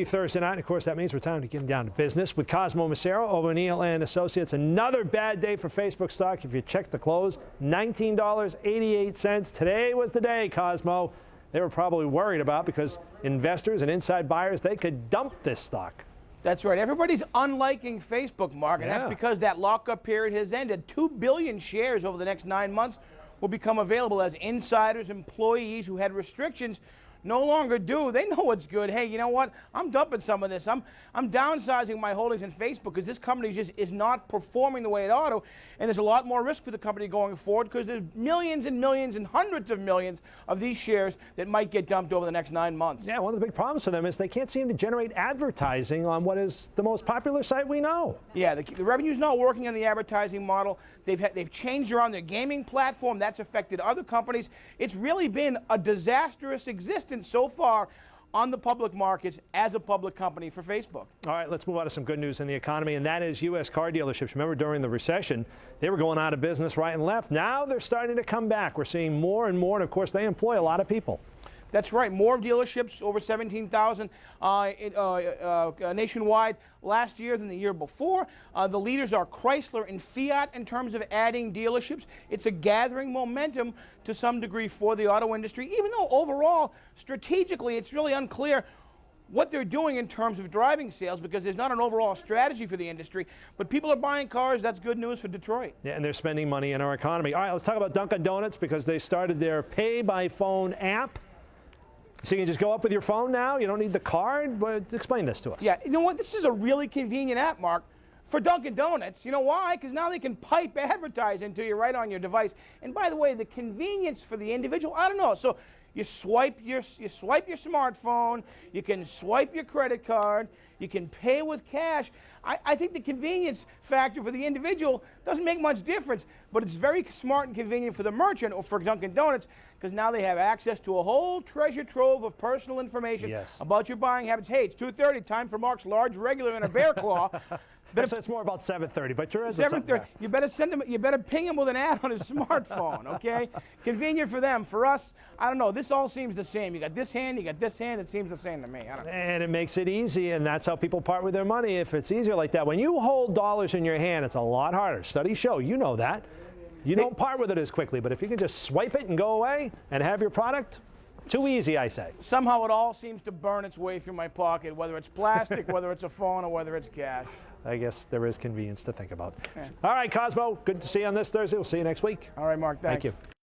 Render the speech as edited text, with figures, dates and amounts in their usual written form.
Thursday night. Of course, that means we're time to get down to business with Cosmo Macero, O'Neill and Associates. Another bad day for Facebook stock. If you check the close, $19.88. Today was the day, Cosmo. They were probably worried about because investors and inside buyers, they could dump this stock. That's right. Everybody's unliking Facebook, Mark, and that's because that lockup period has ended. 2 billion shares over the next 9 months will become available as insiders, employees who had restrictions no longer do. They know what's good. Hey, you know what? I'm dumping some of this. I'm downsizing my holdings in Facebook because this company just is not performing the way it ought to, and there's a lot more risk for the company going forward because there's millions and millions and hundreds of millions of these shares that might get dumped over the next 9 months. Yeah, one of the big problems for them is they can't seem to generate advertising on what is the most popular site we know. Yeah, the revenue's not working on the advertising model. They've changed around their gaming platform. That's affected other companies. It's really been a disastrous existence so far on the public markets as a public company for Facebook. All right, let's move on to some good news in the economy, and that is U.S. car dealerships. Remember, during the recession, they were going out of business right and left. Now they're starting to come back. We're seeing more and more, and of course, they employ a lot of people. That's right. More dealerships, over 17,000 nationwide last year than the year before. The leaders are Chrysler and Fiat in terms of adding dealerships. It's a gathering momentum to some degree for the auto industry, even though overall, strategically, it's really unclear what they're doing in terms of driving sales because there's not an overall strategy for the industry. But people are buying cars. That's good news for Detroit. Yeah, and they're spending money in our economy. All right, let's talk about Dunkin' Donuts because they started their pay-by-phone app. So you can just go up with your phone now? You don't need the card? But explain this to us. Yeah, you know what? This is a really convenient app, Mark, for Dunkin' Donuts. You know why? Because now they can pipe advertising to you right on your device. And by the way, the convenience for the individual, I don't know. So you swipe your smartphone, you can swipe your credit card, you can pay with cash. I think the convenience factor for the individual doesn't make much difference, but it's very smart and convenient for the merchant or for Dunkin' Donuts because now they have access to a whole treasure trove of personal information about your buying habits. Hey, it's 2:30, time for Mark's large regular and a bear claw. So it's more about 7:30, but you're at 7:30. You better send him. You better ping him with an ad on his smartphone. Okay, convenient for them. For us, I don't know. This all seems the same. You got this hand. You got this hand. It seems the same to me. I don't know. And it makes it easy, and that's how people part with their money. If it's easier like that, when you hold dollars in your hand, it's a lot harder. Studies show. You know that. You don't part with it as quickly. But if you can just swipe it and go away and have your product. Too easy, I say. Somehow it all seems to burn its way through my pocket, whether it's plastic, whether it's a phone, or whether it's cash. I guess there is convenience to think about. Yeah. All right, Cosmo, good to see you on this Thursday. We'll see you next week. All right, Mark, thanks. Thank you.